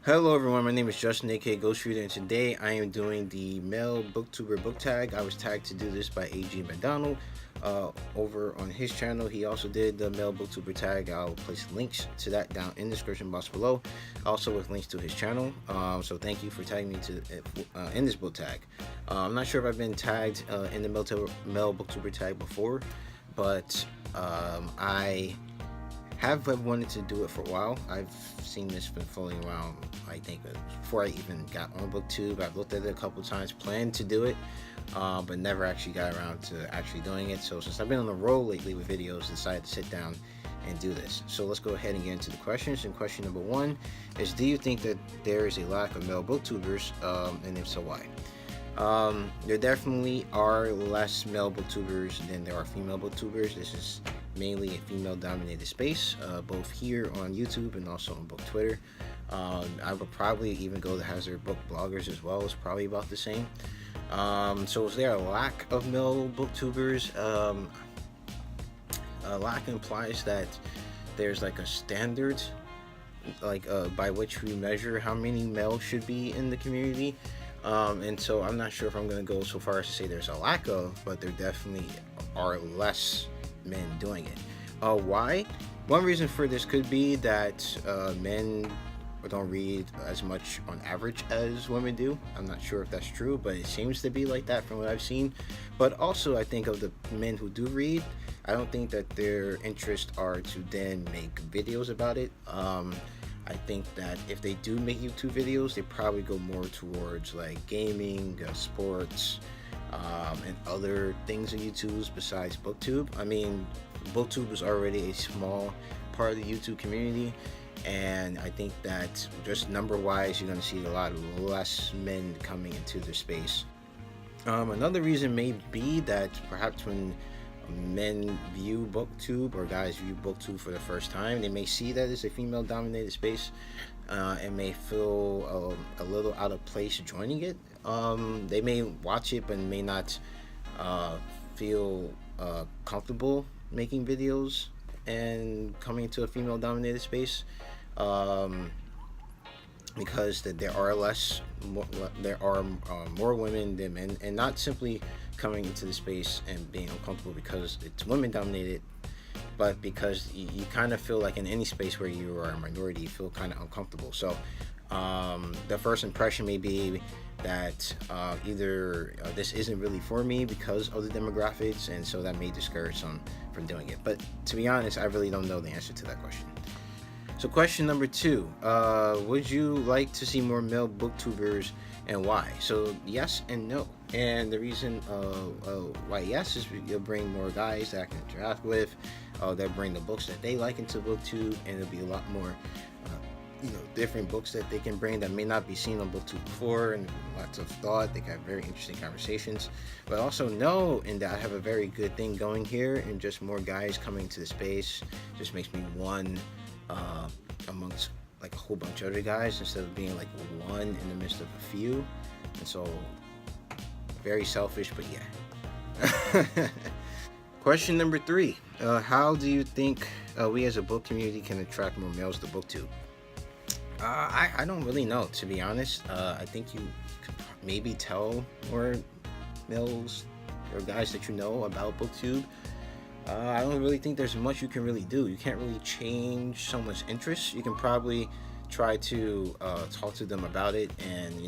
Hello everyone, my name is Justin aka Ghost Reader, and today I am doing the Male Booktuber Book Tag. I was tagged to do this by AG MacDonald over on his channel. He also did the Male Booktuber Tag. I'll place links to that down in the description box below, also with links to his channel. So thank you for tagging me to in this book tag. I'm not sure if I've been tagged in the Male Booktuber Tag before, but I have wanted to do it for a while. I've seen this been floating around, I think, before I even got on BookTube. I've looked at it a couple times, planned to do it, but never actually got around to actually doing it. So since I've been on the roll lately with videos, I decided to sit down and do this. So let's go ahead and get into the questions. And question number one is, do you think that there is a lack of male booktubers, and if so, why? There definitely are less male booktubers than there are female booktubers. This is mainly a female dominated space, both here on YouTube and also on book Twitter. I would probably even go to hazard book bloggers as well. It's probably about the same. So is there a lack of male booktubers? A lack implies that there's like a standard, like by which we measure how many males should be in the community. And so I'm not sure if I'm going to go so far as to say there's a lack of, but there definitely are less men doing it. Why? One reason for this could be that men don't read as much on average as women do. I'm not sure if that's true, but it seems to be like that from what I've seen. But also, I think of the men who do read, I don't think that their interests are to then make videos about it. I think that if they do make YouTube videos, they probably go more towards like gaming, sports, and other things on YouTube besides BookTube. I mean, BookTube is already a small part of the YouTube community, and I think that just number-wise, you're going to see a lot less men coming into the space. Another reason may be that perhaps when men view BookTube, or guys view BookTube for the first time, they may see that it's a female dominated space and may feel a little out of place joining it. They may watch it but may not feel comfortable making videos and coming to a female dominated space, because there are more women than men, and not simply coming into the space and being uncomfortable because it's women dominated, but because you kind of feel like in any space where you are a minority, you feel kind of uncomfortable. So the first impression may be that either this isn't really for me because of the demographics, and so that may discourage some from doing it. But to be honest, I really don't know the answer to that question. So question number two, would you like to see more male booktubers, and why? So yes and no. And the reason why yes is you'll bring more guys that I can interact with, they'll bring the books that they like into BookTube, and there'll be a lot more different books that they can bring that may not be seen on BookTube before, and lots of thought. They can have very interesting conversations. But also no, in that I have a very good thing going here, and just more guys coming to the space just makes me one amongst like a whole bunch of other guys, instead of being like one in the midst of a few. And so very selfish, but yeah. Question number three, how do you think we as a book community can attract more males to BookTube? I don't really know, to be honest. I think you could maybe tell more males or guys that you know about BookTube. I don't really think there's much you can really do. You can't really change someone's interests. You can probably try to talk to them about it, and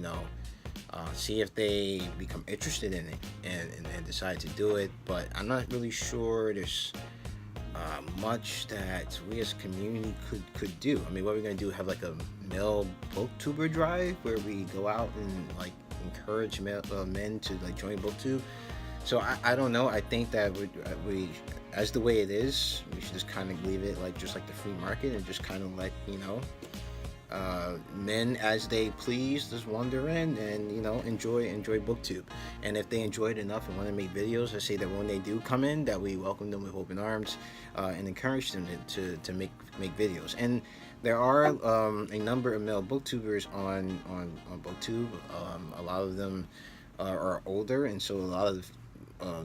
see if they become interested in it and decide to do it. But I'm not really sure there's much that we as a community could do. I mean, what are we gonna do? Have like a male booktuber drive where we go out and like encourage men to like join BookTube? So I don't know. I think that we as the way it is, we should just kind of leave it like just like the free market, and just kind of like men as they please, just wander in and enjoy BookTube. And if they enjoy it enough and want to make videos, I say that when they do come in, that we welcome them with open arms and encourage them to make videos. And there are a number of male booktubers on BookTube. A lot of them are older, and so a lot of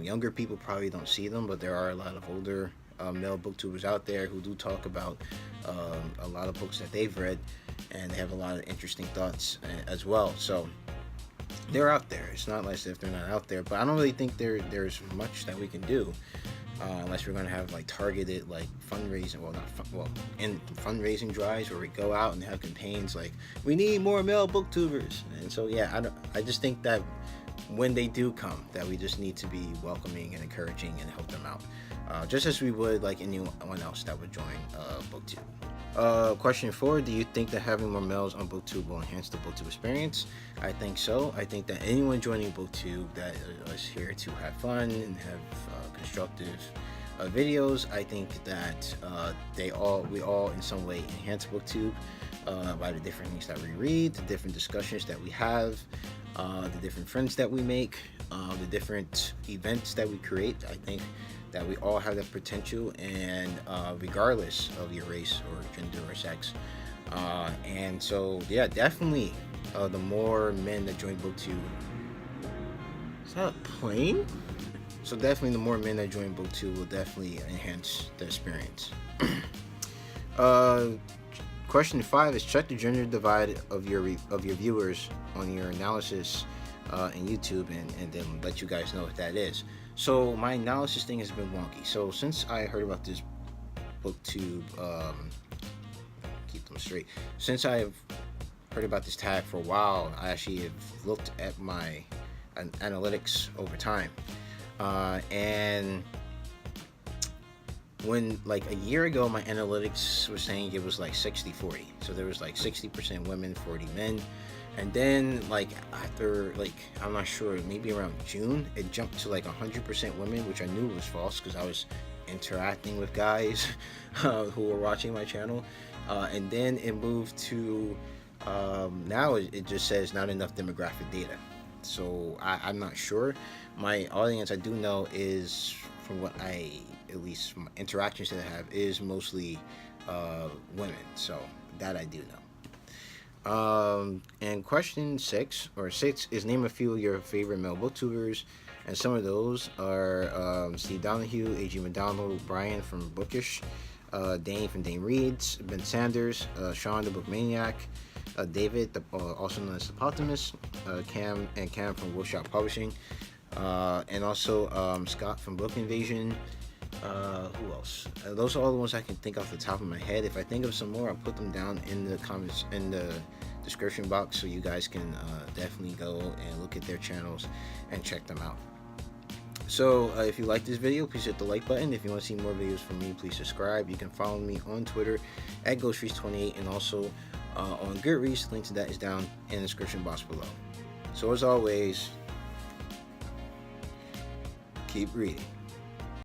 younger people probably don't see them, but there are a lot of older male booktubers out there who do talk about a lot of books that they've read, and they have a lot of interesting thoughts as well. So they're out there. It's not like if they're not out there, but I don't really think there's much that we can do unless we're gonna have like targeted like fundraising, in fundraising drives where we go out and have campaigns like we need more male booktubers. And so yeah, I just think that when they do come, that we just need to be welcoming and encouraging and help them out, just as we would like anyone else that would join BookTube. Question 4: do you think that having more males on BookTube will enhance the BookTube experience? I think so. I think that anyone joining BookTube that is here to have fun and have constructive videos, I think that we all in some way enhance BookTube by the different things that we read, the different discussions that we have, the different friends that we make, the different events that we create. I think that we all have that potential, and regardless of your race or gender or sex. And so yeah, definitely the more men that join BookTube. Is that a plane? So definitely the more men that join BookTube will definitely enhance the experience. Question 5 is: check the gender divide of your viewers on your analysis in YouTube, and then let you guys know what that is. So my analysis thing has been wonky. So since I heard about this BookTube, keep them straight. Since I've heard about this tag for a while, I actually have looked at my analytics over time, and when like a year ago, my analytics was saying it was like 60-40. So there was like 60% women, 40 men. And then like after like, I'm not sure, maybe around June, it jumped to like 100% women, which I knew was false because I was interacting with guys who were watching my channel. And then it moved to now it just says not enough demographic data. So I'm not sure. My audience, I do know, is, from what at least from interactions that I have, is mostly women. So that I do know. And question 6 is: name a few of your favorite male booktubers. And some of those are Steve Donoghue, A.G. MacDonald, Brian from Bookish, Dane from Dane Reads, Ben Sanders, Shawn the Book Maniac, David, also known as the Poptimist, Cam from Wolfshot Publishing, and also Scott from Book Invasion. Who else? Those are all the ones I can think off the top of my head. If I think of some more, I'll put them down in the comments, in the description box, so you guys can definitely go and look at their channels and check them out. So if you like this video, please hit the like button. If you want to see more videos from me, please subscribe. You can follow me on Twitter at GhostReads28, and also on Goodreads. The link to that is down in the description box below. So as always, keep reading.